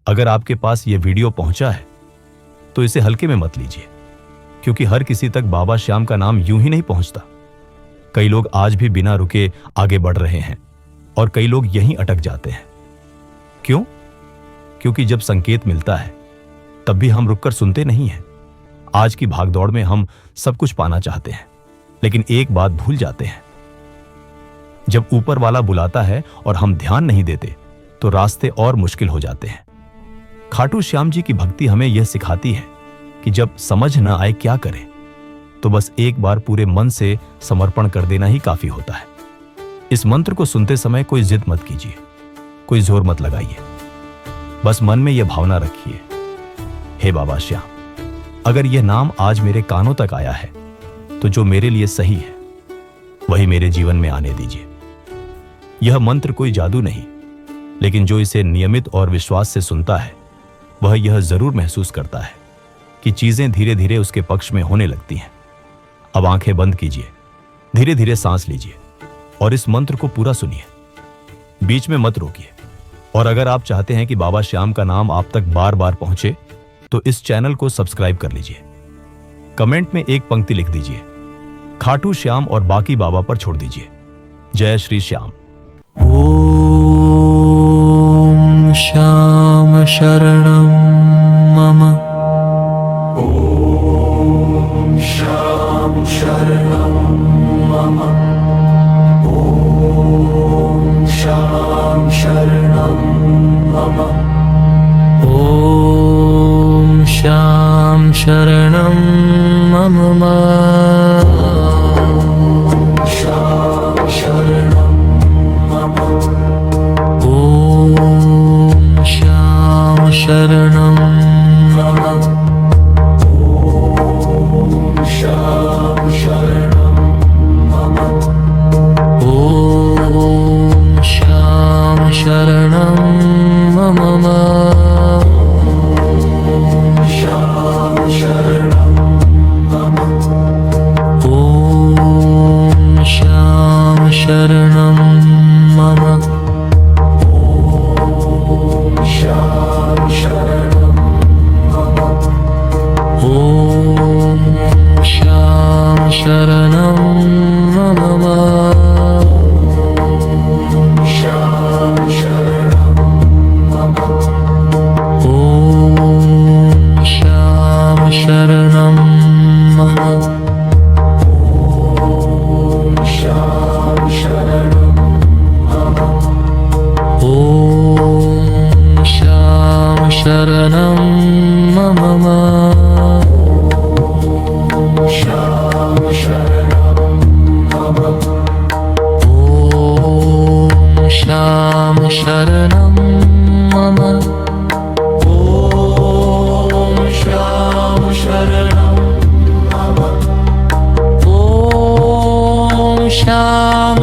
अगर आपके पास यह वीडियो पहुंचा है तो इसे हल्के में मत लीजिए, क्योंकि हर किसी तक बाबा श्याम का नाम यूं ही नहीं पहुंचता। कई लोग आज भी बिना रुके आगे बढ़ रहे हैं और कई लोग यहीं अटक जाते हैं। क्यों? क्योंकि जब संकेत मिलता है तब भी हम रुककर सुनते नहीं हैं। आज की भागदौड़ में हम सब कुछ पाना चाहते हैं, लेकिन एक बात भूल जाते हैं। जब ऊपर वाला बुलाता है और हम ध्यान नहीं देते तो रास्ते और मुश्किल हो जाते हैं। खाटू श्याम जी की भक्ति हमें यह सिखाती है कि जब समझ न आए क्या करें तो बस एक बार पूरे मन से समर्पण कर देना ही काफी होता है। इस मंत्र को सुनते समय कोई जिद मत कीजिए, कोई जोर मत लगाइए, बस मन में यह भावना रखिए, हे बाबा श्याम, अगर यह नाम आज मेरे कानों तक आया है तो जो मेरे लिए सही है वही मेरे जीवन में आने दीजिए। यह मंत्र कोई जादू नहीं, लेकिन जो इसे नियमित और विश्वास से सुनता है वह यह जरूर महसूस करता है कि चीजें धीरे धीरे उसके पक्ष में होने लगती हैं। अब आंखें बंद कीजिए, धीरे धीरे सांस लीजिए और इस मंत्र को पूरा सुनिए, बीच में मत रोकिए। और अगर आप चाहते हैं कि बाबा श्याम का नाम आप तक बार बार पहुंचे तो इस चैनल को सब्सक्राइब कर लीजिए। कमेंट में एक पंक्ति लिख दीजिए, खाटू श्याम, और बाकी बाबा पर छोड़ दीजिए। जय श्री श्याम। ओम श्याम शरणं मम। ओम श्याम शरणं मम। ओम श्याम शरणं मम। ओम श्याम शरणं मम। श्याम शरणं मम। ओम श्याम शरणं मम। ओम श्याम शरणं मम। ओम श्याम शरणं मम। श्याम शरणं मम। ओम श्याम शरणं मम। ओम श्याम शरणं मम। ओम श्याम शरणं मम। श्याम शरणं मम। ओम श्याम शरणं मम। ओम श्याम शरणं मम। ओम श्याम शरणं मम। श्याम शरणं मम। ओम श्याम शरणं मम। ओम श्याम शरणं मम। ओम श्याम शरणं मम। श्याम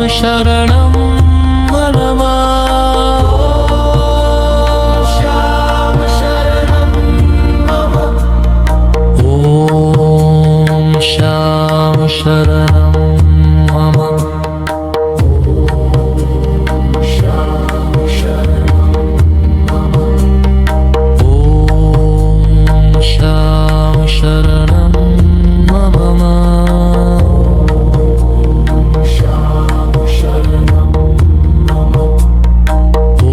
शरणं मम। ओम श्याम शरणं मम। श्याम शरणं मम। ओम श्याम शरणं मम। श्याम शरणं मम।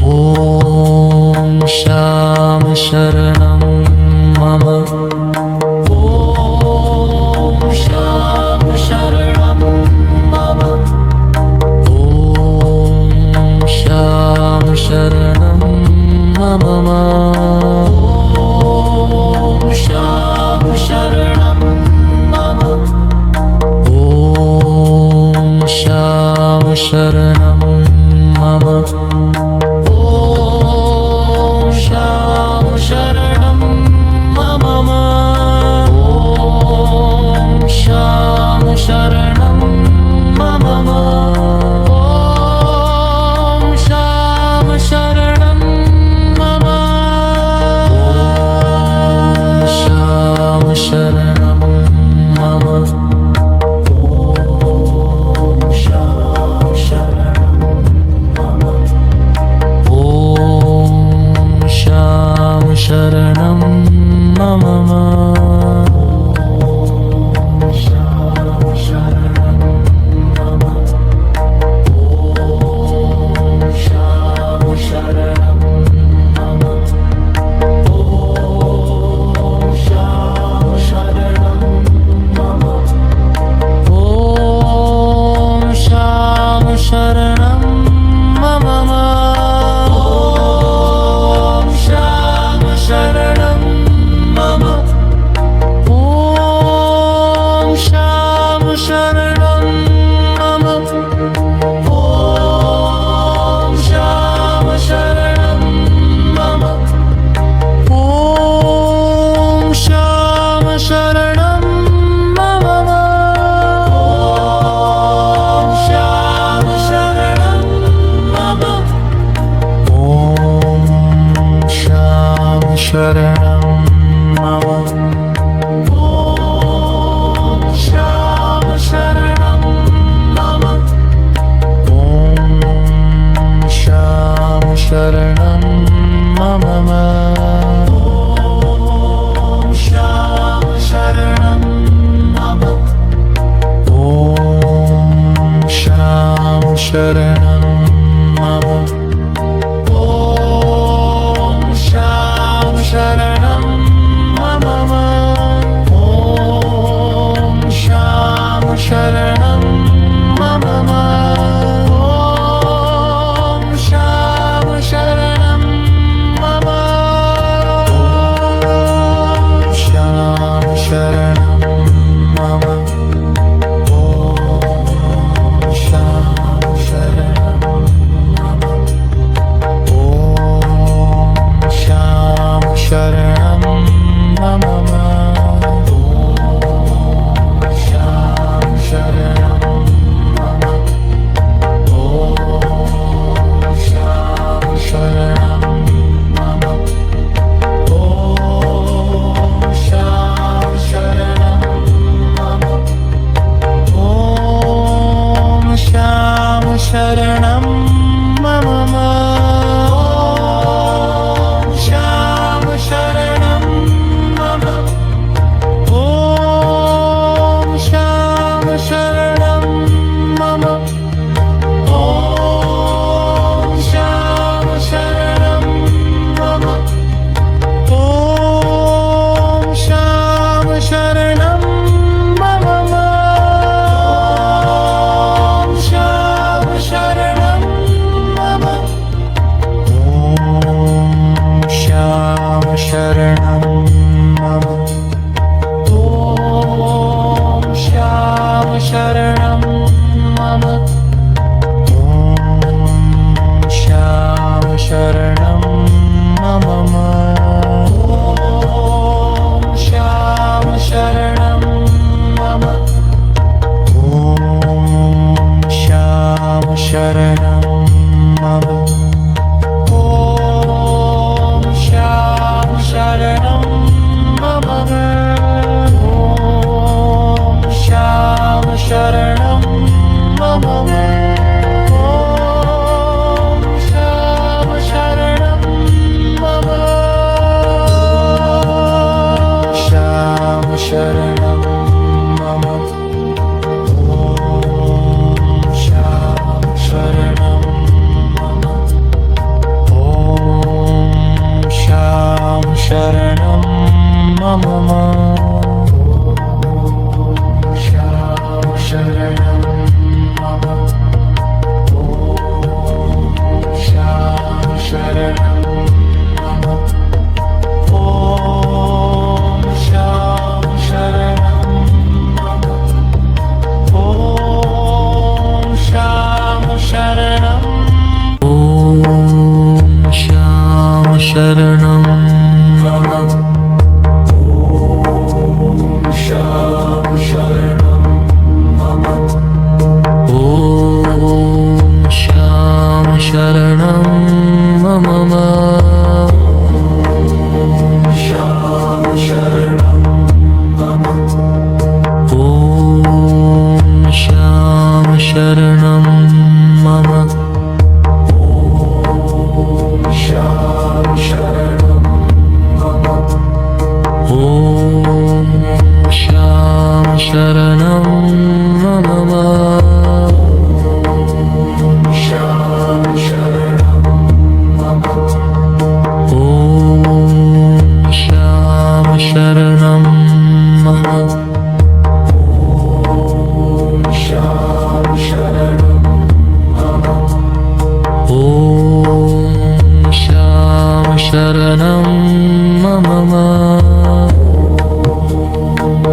ओम श्याम शरणं मम। ओम श्याम शरणं मम। ओम श्याम शरणं मम। ओम श्याम शरणं मम। ओम श्याम शरणं मम। ओम श्याम शरणं मम। ओम श्याम शरणं शरणं मम ॐ श्याम शरणं मम ॐ श्याम शरणं मम ॐ श्याम शरणं मम ॐ श्याम शरणं मम ॐ श्याम शरणं मम ॐ श्याम शरणं मम ॐ श्याम शरणं मम श्याम शरणं मम श्याम शरणं मम श्याम शरणं मम श्याम शरणं मम श्याम शरणं मम श्याम शरणं मम ॐ श्याम शरणं मम श्याम शरणं मम ॐ श्याम शरणं मम ॐ श्याम शरणं मम ॐ श्याम शरणं मम श्याम शरणं मम ॐ श्याम शरणं मम ॐ श्याम शरणं मम ॐ श्याम शरणं मम ॐ श्याम शरणं मम ॐ श्याम शरणं मम ॐ श्याम शरणं मम ॐ श्याम शरणं मम ॐ श्याम शरणं मम श्याम शरणं मम ॐ श्याम शरणं मम ॐ श्याम शरणं मम श्याम शरणं मम श्याम शरणं मम ॐ श्याम शरणं मम ॐ श्याम शरणं ॐ श्याम शरणं मम श्याम शरणं मम ॐ श्याम शरणं मम श्याम शरणं मम ॐ श्याम शरणं मम श्याम शरणं मम ॐ श्याम शरणं मम श्याम शरणं मम ॐ श्याम शरणं मम श्याम शरणं मम ॐ श्याम शरणं मम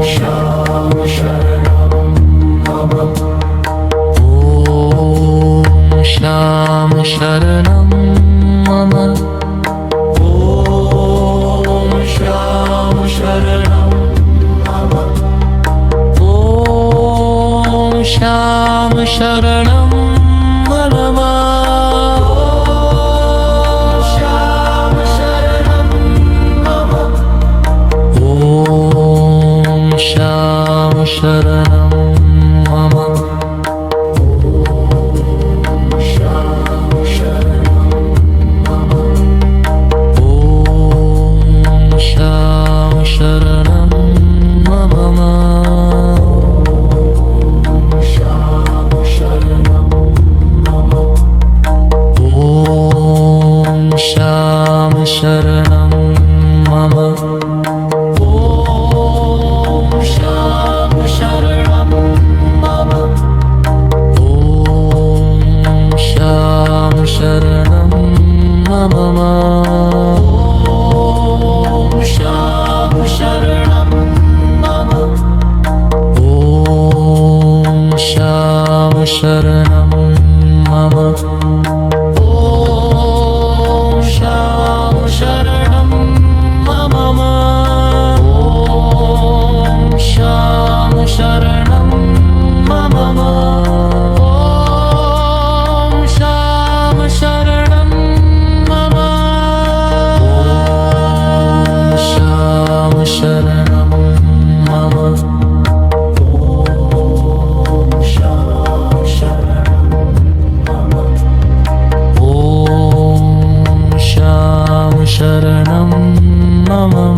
श्याम शरणं मम ॐ श्याम शरणं मम ॐ श्याम शरणं मम ॐ श्याम शरणं मम श्याम शरणं मम मम ॐ श्याम शरणं मम ॐ श्याम शरणं मम ॐ श्याम शरणं मम ॐ श्याम शरणं मम ॐ श्याम शरणं मम ॐ श्याम शरणं मम ॐ श्याम शरणं मम श्याम शरणं मम ॐ श्याम शरणं मम ॐ श्याम शरणं मम ॐ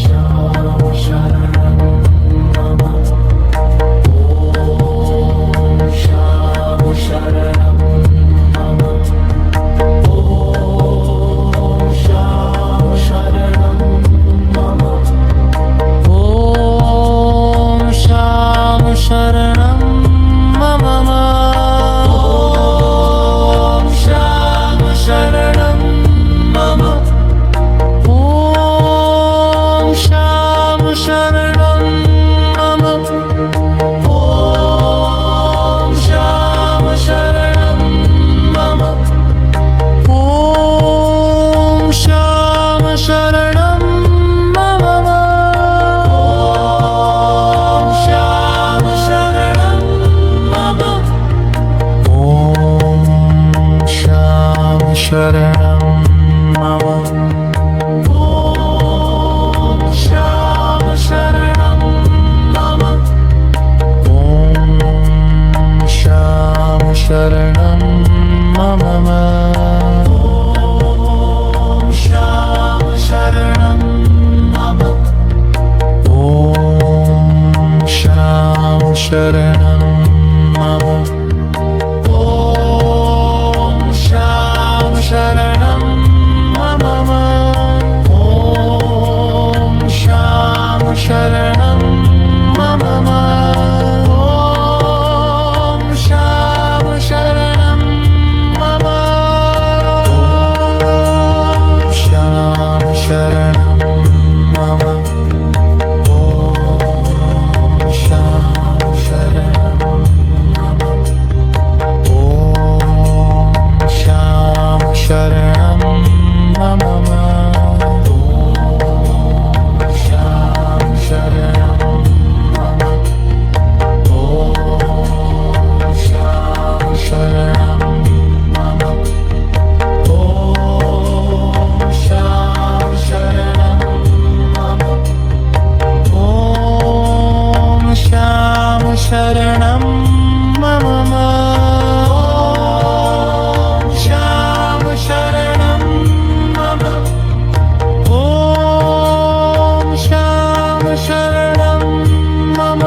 श्याम शरणं मम ॐ श्याम शरणं मम ॐ श्याम शरणं मम ॐ श्याम शरणं मम ॐ श्याम शरणं मम ॐ श्याम शरणं मम ॐ श्याम शरणं मम ॐ श्याम शरणं मम ॐ श्याम शरणं मम ॐ श्याम शरणं मम ॐ श्याम शरणं मम ॐ श्याम शरणं मम ॐ श्याम शरणं मम ॐ श्याम शरणं मम ॐ श्याम शरणं मम ॐ श्याम शरणं मम श्याम शरणं मम ॐ श्याम शरणं मम ॐ श्याम शरणं मम श्याम शरणं मम ॐ श्याम शरणं मम ॐ श्याम शरणं मम ॐ श्याम शरणं मम ॐ श्याम शरणं मम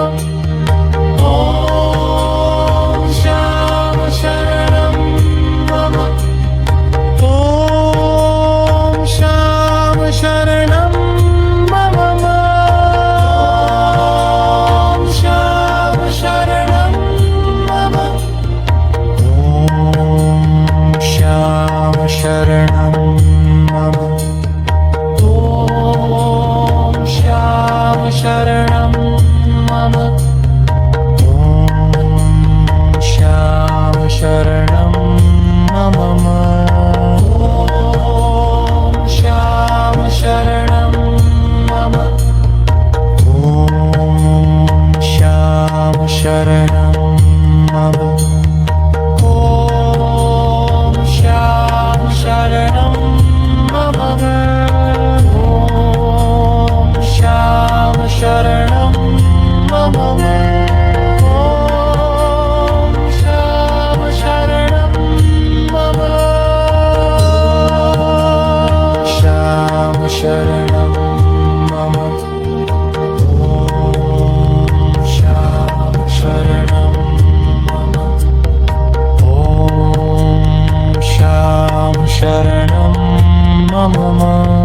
ॐ श्याम शरणं मम ॐ श्याम शरणं मम ॐ श्याम शरणं मम ॐ श्याम शरणं मम ॐ श्याम शरणं मम ॐ श्याम शरणं मम ॐ श्याम शरणं मम ॐ श्याम शरणं मम ॐ श्याम शरणं मम ॐ श्याम शरणं मम ॐ श्याम शरणं मम ॐ श्याम शरणं मम श्याम शरणं मम ॐ श्याम शरणं मम ॐ श्याम शरणं मम